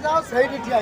जाओ सही ठिया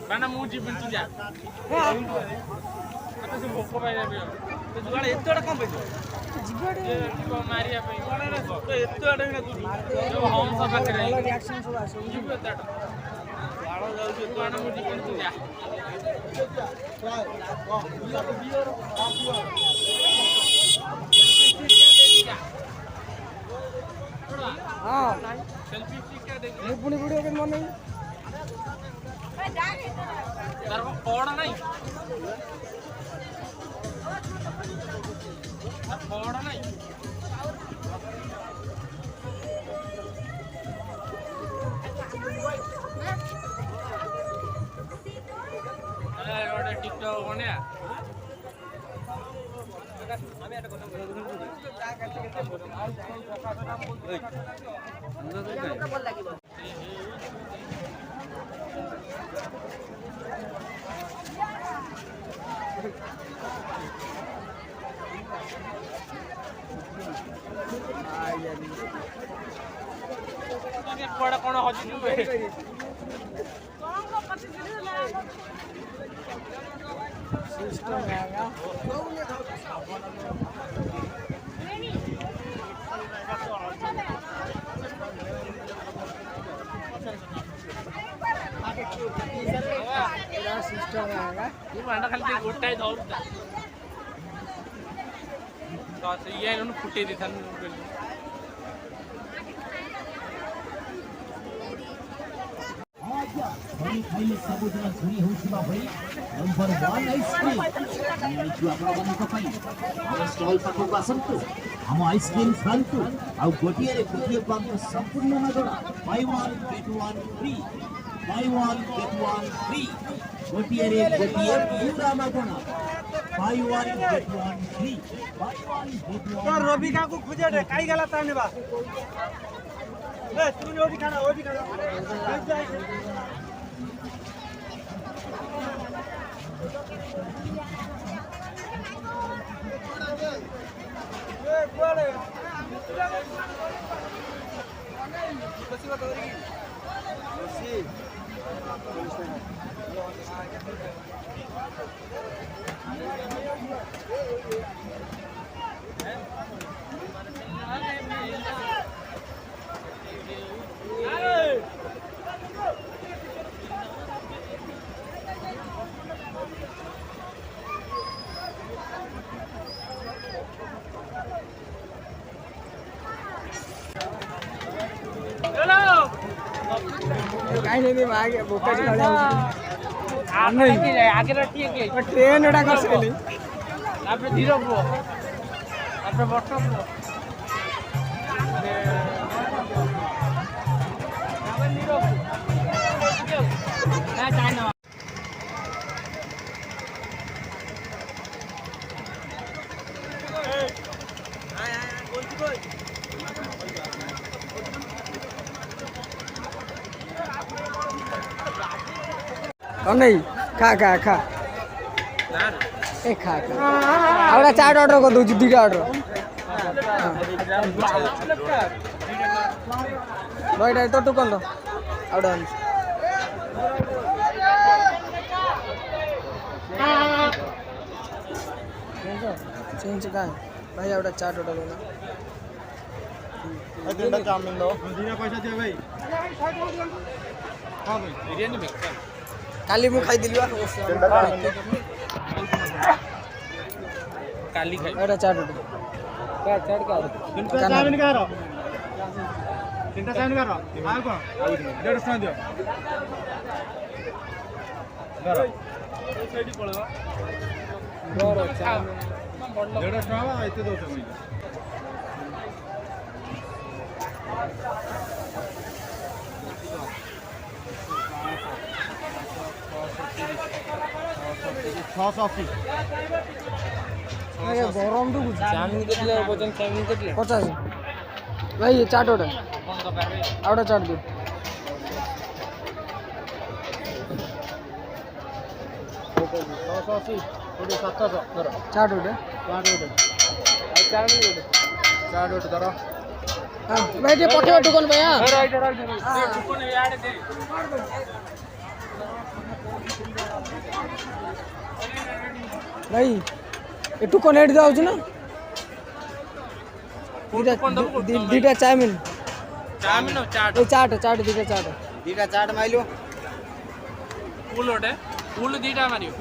Mana mau jibin tu ya? Kita sih mau kau bayar biar. Tu jual itu ada kamu itu. Jiwa mari apa ini? Itu ada yang tu. Jauh home sama keren. Jiwa itu ada. Kalau jauh itu mana mau jibin tu ya? हाँ selfie stick क्या देंगे? ये पुनी video के मन नहीं sir वो code नहीं सर कोड नहीं अरे वाले टिकटॉक बने हैं बड़ा कौन हजी जुबे सिस्टम आएगा सिस्टम आएगा ये माना खाली ते गोटा ही दौड़ तो ये इन्होंने फुटे दी थन खाइले सबुदिन झुरी होउथिबा भई नंबर 1 आइसक्रीम आइछु आपन ମାନଙ୍କ ପାଇଁ ଆମ ଷ୍ଟଲ୍ ପାଖକୁ ଆସନ୍ତୁ ଆମ ଆଇସକ୍ରିମ୍ ଖାଆନ୍ତୁ ଆଉ ଗୋଟିଏରେ ଗୋଟିଏ ପାନ୍ତ ସମ୍ପୂର୍ଣ୍ଣ ମାଗଣା buy 1 get 1 free buy 1 get 1 free ଗୋଟିଏରେ ଗୋଟିଏ ପୁରା ମାଗଣା buy one get one free buy one get one तो रवि का को खोजे रे काई गला ताने बा ए तुम ओडी खाना ए कोले बसी बात करी बसी કાઈ નહીં આગે બોકા જ आगे रखिए कि ટ્રેન એડા કરસેલી आपने धीरो को आपने बॉटम को ना चाइना કોણ નહીં ખા ખા ખા એ ખા ખા આવડા ચાટ ઓર્ડર કરી દઉં છું દીટા ઓર્ડર ભાઈ તો ટુકન દો આવડા ચેન્જ કાંઈ ભાઈ આવડા ચાટ ઓર્ડર કરો तीनटा चाउमिन दो दीना पैसा दे भाई हां भाई बिरयानी में કાલી હું ખાઈ દિલી काली खाई આવડા ચાટ ઓર્ડર ચાટ કા तीनटा चाउमिन का रो तीनटा चाउमिन का रो आ को 150 दियो गरो सेडी पळवा ગોરો ચાટ 150 वा आइते दो से ગરમ તો चाउमिन कितले वजन चाउमिन कितले 50 ભાઈ ચાટ ઓર્ડર આવડા ચાટ દો ચાટ ઓર્ડર चाट दरो હા ભાઈ તે પઠે ટુકન ભાઈ હા कोने याड दे ભાઈ એ ટુકન એડ દાવ છું ને દીટા ચાઇમિન चाउमिन और चाट એ ચાટ ચાટ દીટા ચાટ दीटा चाट माइलो फूल ओटे फूल दीटा मारियो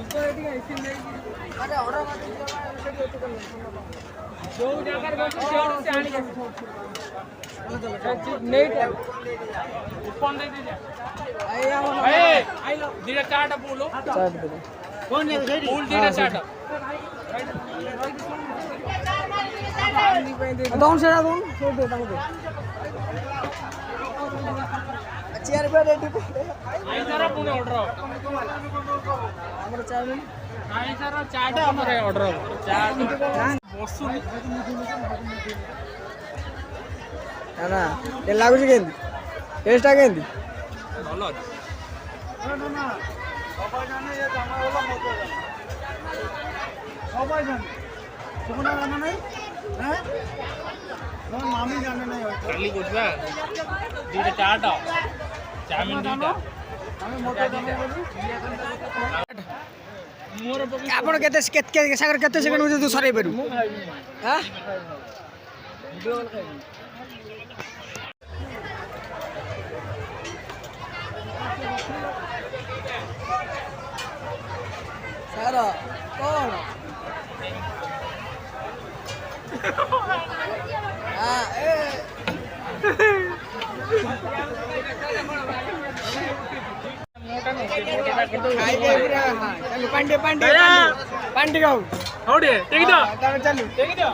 जो जाकर बस सेवड़ से आनी नहीं ऊपर दे दीजिए ए दीटा चाट बोलो ચાટ દો कौन है सेडी फूल दीटा चाट દઉં છે ના દઉં છોડ દો તમે ચેર પર રેડી आई सारा पुणे ऑर्डर ଆମର ଚାઇમિન आई सारा चाट हमरे ऑर्डर चाट ବସୁ ନା ଏ ଲାଗୁଛି କେମିତି ଟେଷ୍ଟଟା କେମିତି ଭଲ ଅଛି ना ना सबाई जाने ये जाना वाला मत जाना सबाई जाने सुना जाना नहीं हैं ना मामी जाने नहीं हो କାଲି ବୁଝବା ଦିଟା ଚାଟ ଚାଉମିନ ଦିଟା हमें मोटा जाने बोली ମୋର ପକେଇ ଆପଣ କେତେ ସାଗର କେତେ ସେକେଣ୍ଡ ଭିତରେ ତୁ ସରେଇ ପାରିବୁ ହାଁ ସାର କ'ଣ पांडे पांडे पांडे गाव हौडे टेक दो चालू टेक दो